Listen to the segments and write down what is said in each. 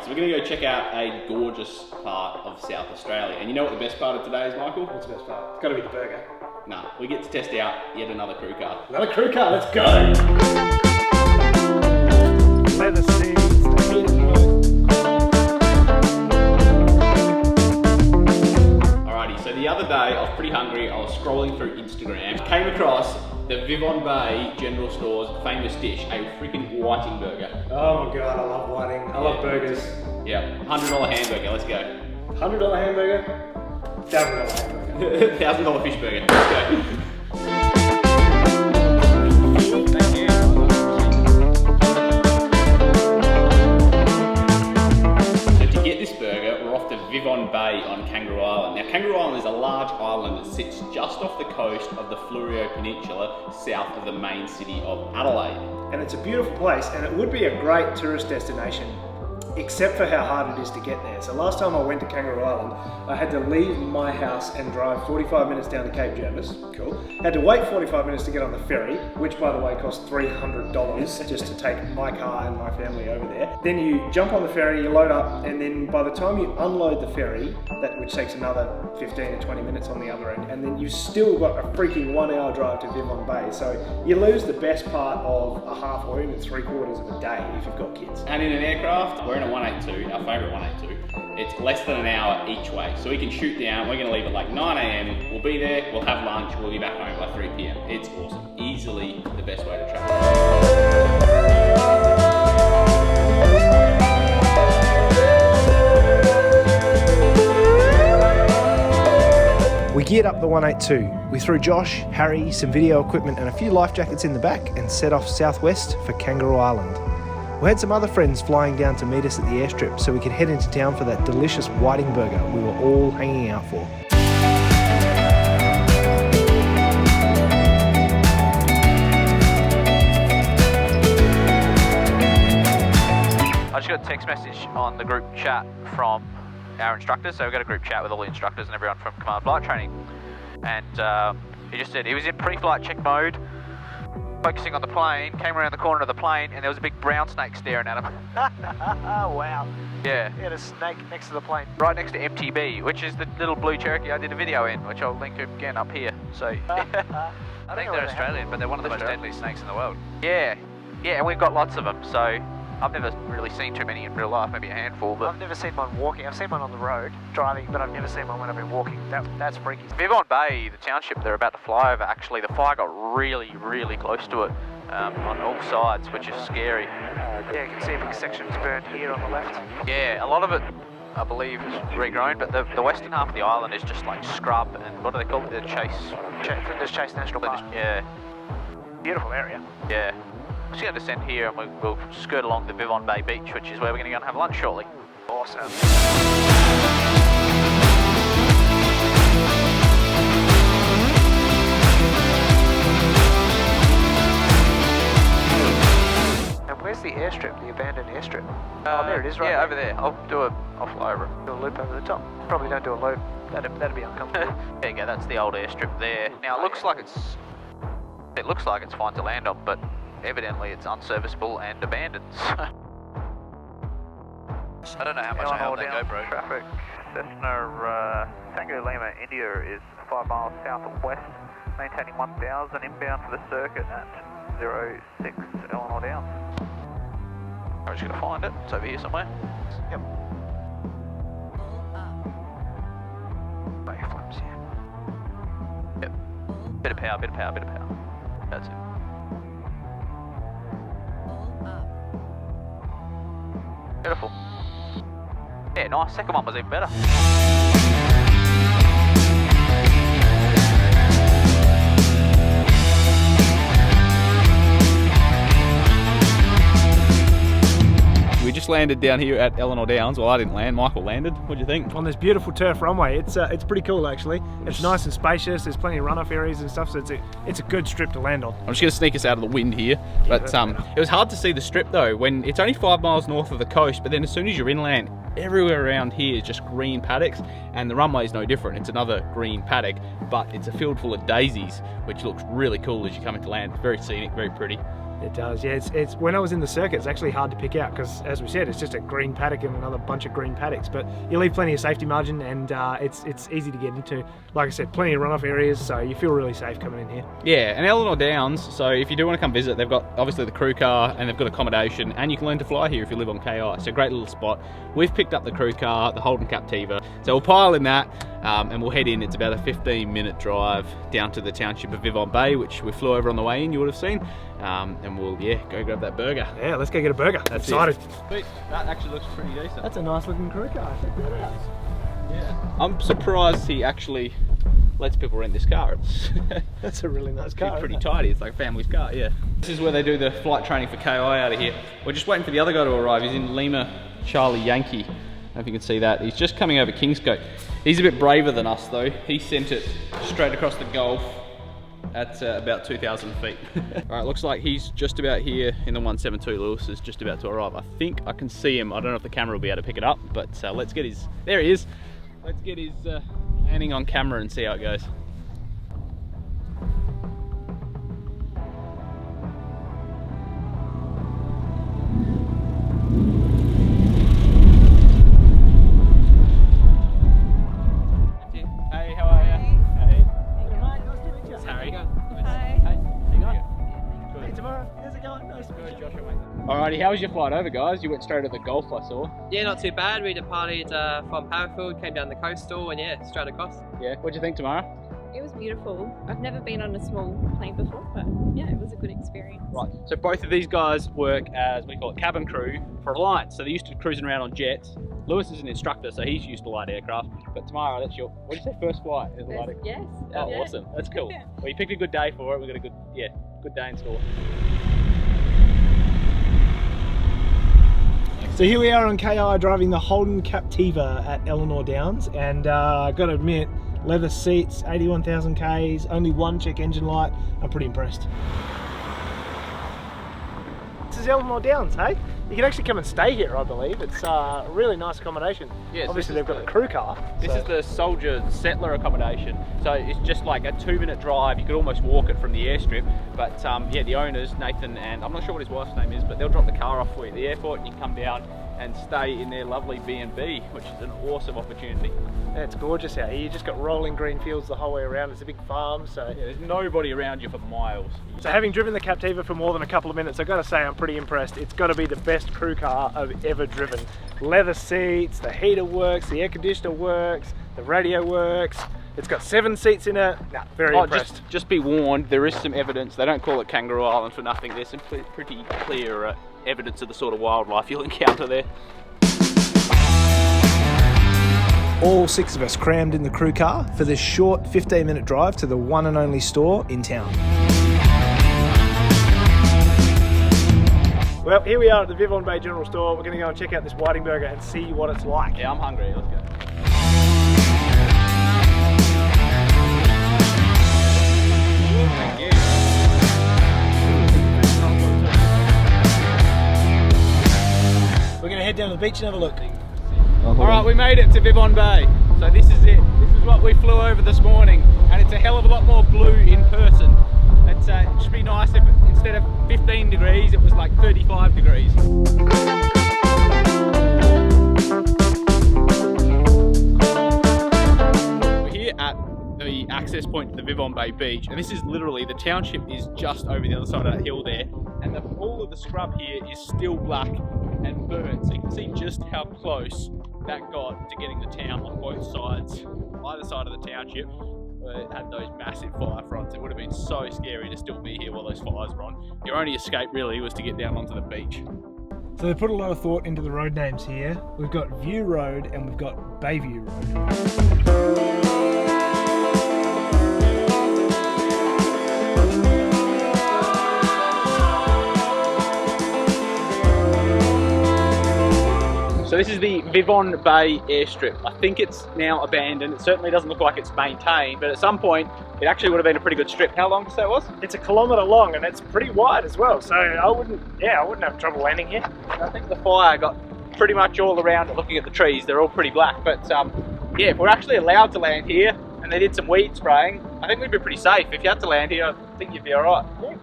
Alrighty, so we're going to go check out a gorgeous part of South Australia. And you know what the best part of today is, Michael? What's the best part? It's got to be the burger. Nah, we get to test out yet another crew car. Another crew car, let's go! Leather seats, Alrighty, so the other day I was pretty hungry. I was scrolling through Instagram, came across the Vivon Bay General Store's famous dish, a freaking whiting burger. Oh my god, I love whiting. I love burgers. Yeah, $100 hamburger, let's go. $100 hamburger? $1,000 hamburger. $1,000 fish burger, let's go. Thank you. So to get this burger, we're off to Vivon Bay on Kangaroo Island. Now Kangaroo Island is a large island that sits just off the coast of the Fleurieu Peninsula, south of the main city of Adelaide. And it's a beautiful place, and it would be a great tourist destination, except for how hard it is to get there. So last time I went to Kangaroo Island, I had to leave my house and drive 45 minutes down to Cape Jervis. Cool. Had to wait 45 minutes to get on the ferry, which by the way cost $300 just to take my car and my family over there. Then you jump on the ferry, you load up, and then by the time you unload the ferry, which takes another 15 to 20 minutes on the other end, and then you still got a freaking 1 hour drive to Vivon Bay. So you lose the best part of a half or even 3/4 of a day if you've got kids. And in an aircraft, we're in a 182, our favourite 182. It's less than an hour each way. So we can shoot down, we're gonna leave at like 9 AM, we'll be there, we'll have lunch, we'll be back home by 3 PM. It's awesome. Easily the best way to travel. We geared up the 182. We threw Josh, Harry, some video equipment and a few life jackets in the back and set off southwest for Kangaroo Island. We had some other friends flying down to meet us at the airstrip so we could head into town for that delicious whiting burger we were all hanging out for. I just got a text message on the group chat from our instructors. So we've got a group chat with all the instructors and everyone from Command Flight Training. And he just said he was in pre-flight check mode, focusing on the plane, came around the corner of the plane, and there was a big brown snake staring at him. Wow. Yeah. He had a snake next to the plane. Right next to MTB, which is the little blue Cherokee I did a video in, which I'll link again up here. So I think they're Australian, but they're one of the most deadly snakes in the world. Yeah, yeah, and we've got lots of them. So I've never really seen too many in real life, maybe a handful. But I've never seen one walking. I've seen one on the road driving, but I've never seen one when I've been walking. That's freaky. Vivon Bay, the township they're about to fly over, actually the fire got really, really close to it on all sides, which is scary. Yeah, you can see a big section is burned here on the left. Yeah, a lot of it, I believe, is regrown, but the western half of the island is just like scrub and what do they call it? The Flinders Chase National Park. Yeah. Beautiful area. Yeah. We're just going to descend here and we'll skirt along the Vivon Bay beach, which is where we're going to go and have lunch shortly. Awesome. And where's the airstrip, the abandoned airstrip? Oh, there it is, right? Yeah, over there. I'll fly over it. Do a loop over the top. Probably don't do a loop. That'd be uncomfortable. There you go, that's the old airstrip there. Now it looks like it's fine to land on, but evidently it's unserviceable and abandoned. I don't know how much I have on that GoPro. Traffic, Cessna Tango Lima India is 5 miles southwest, maintaining 1000 inbound for the circuit at 06 Eleanor Downs. I'm just going to find it. It's over here somewhere. Yep. Bay flaps, yeah. Yep. Bit of power, bit of power, bit of power. That's it. Beautiful. Yeah, nice. Second one was even better. We just landed down here at Eleanor Downs. Well, I didn't land, Michael landed. What do you think? On this beautiful turf runway. It's pretty cool actually. It's nice and spacious. There's plenty of runoff areas and stuff, so it's a good strip to land on. I'm just going to sneak us out of the wind here. But it was hard to see the strip though, when it's only 5 miles north of the coast, but then as soon as you're inland, everywhere around here is just green paddocks, and the runway is no different. It's another green paddock, but it's a field full of daisies, which looks really cool as you come into land. It's very scenic, very pretty. It does, yeah. It's when I was in the circuit, it's actually hard to pick out because, as we said, it's just a green paddock and another bunch of green paddocks. But you leave plenty of safety margin, and it's easy to get into. Like I said, plenty of runoff areas, so you feel really safe coming in here. Yeah, and Eleanor Downs, so if you do want to come visit, they've got obviously the crew car and they've got accommodation, and you can learn to fly here if you live on KI. So great little spot. We've picked up the crew car, the Holden Captiva, so we'll pile in that and we'll head in. It's about a 15-minute drive down to the township of Vivon Bay, which we flew over on the way in, you would have seen. And we'll, go grab that burger. Yeah, let's go get a burger. That's excited. Sweet. That actually looks pretty decent. That's a nice looking crew car. Check that out. Yeah. I'm surprised he actually lets people rent this car. That's a really nice car. Pretty tidy. It's like a family's car, yeah. This is where they do the flight training for KI out of here. We're just waiting for the other guy to arrive. He's in Lima Charlie Yankee. I don't know if you can see that. He's just coming over Kingscote. He's a bit braver than us though. He sent it straight across the Gulf at about 2,000 feet. All right, looks like he's just about here in the 172. Lewis is just about to arrive. I think I can see him. I don't know if the camera will be able to pick it up, but let's get his, there he is. Let's get his landing on camera and see how it goes. Hey, how are you? Hey. Alrighty, how was your flight over, guys? You went straight to the Gulf, I saw. Yeah, not too bad. We departed from Parafield, came down the coastal, and yeah, straight across. Yeah, what'd you think, Tamara? It was beautiful. I've never been on a small plane before, but yeah, it was a good experience. Right, so both of these guys work as, we call it cabin crew for Alliance. So they're used to cruising around on jets. Lewis is an instructor, so he's used to light aircraft. But Tamara, that's your, what did you say, first flight? Is it light aircraft? Yes. Oh, yeah. awesome. That's cool. Yeah. Well, you picked a good day for it. We've got a good, good day in store. So here we are on KI driving the Holden Captiva at Eleanor Downs, and I got to admit, leather seats, 81,000 Ks, only one check engine light. I'm pretty impressed. This is Eleanor Downs, hey? You can actually come and stay here, I believe. It's a really nice accommodation. Yes, obviously they've got a crew car. This is the soldier settler accommodation. So it's just like a 2-minute drive. You could almost walk it from the airstrip. But yeah, the owners, Nathan, and I'm not sure what his wife's name is, but they'll drop the car off for you at the airport and you can come down and stay in their lovely B&B, which is an awesome opportunity. Yeah, it's gorgeous out here. You just got rolling green fields the whole way around. It's a big farm, so yeah, there's nobody around you for miles. So having driven the Captiva for more than a couple of minutes, I've got to say I'm pretty impressed. It's got to be the best crew car I've ever driven. Leather seats, the heater works, the air conditioner works, the radio works. It's got 7 seats in it. Nah, very impressed. Just be warned, there is some evidence. They don't call it Kangaroo Island for nothing. There's some pretty clear evidence of the sort of wildlife you'll encounter there. All 6 of us crammed in the crew car for this short 15-minute drive to the one and only store in town. Well, here we are at the Vivon Bay General Store. We're going to go and check out this whiting burger and see what it's like. Yeah, I'm hungry. Let's go. Thank you. We're going to head down to the beach and have a look. Alright, we made it to Vivon Bay. So this is it. This is what we flew over this morning. And it's a hell of a lot more blue in person. It should be nice if instead of 15 degrees, it was like 35 degrees. We're here at the access point to the Vivon Bay beach. And this is literally, the township is just over the other side of that hill there. And all of the scrub here is still black and burnt. So you can see just how close that got to getting the town on both sides. Either side of the township had those massive fire fronts. It would have been so scary to still be here while those fires were on. Your only escape really was to get down onto the beach. So they put a lot of thought into the road names here. We've got View Road and we've got Bayview Road. So this is the Vivon Bay airstrip. I think it's now abandoned. It certainly doesn't look like it's maintained, but at some point it actually would have been a pretty good strip. How long did you say it was? It's 1 kilometre long and it's pretty wide as well, so I wouldn't have trouble landing here. I think the fire got pretty much all around it. Looking at the trees, they're all pretty black, but yeah, if we're actually allowed to land here and they did some weed spraying, I think we'd be pretty safe. If you had to land here, I think you'd be alright. Yeah.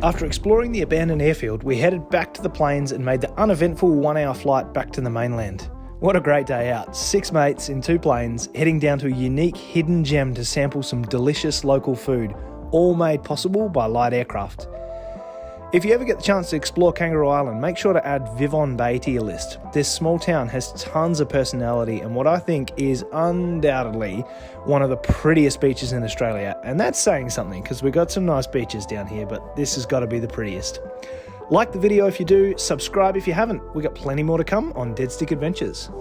After exploring the abandoned airfield, we headed back to the plains and made the uneventful 1-hour flight back to the mainland. What a great day out. 6 mates in 2 planes, heading down to a unique hidden gem to sample some delicious local food, all made possible by light aircraft. If you ever get the chance to explore Kangaroo Island, make sure to add Vivon Bay to your list. This small town has tons of personality and what I think is undoubtedly one of the prettiest beaches in Australia. And that's saying something because we've got some nice beaches down here, but this has got to be the prettiest. Like the video if you do, subscribe if you haven't. We've got plenty more to come on Dead Stick Adventures.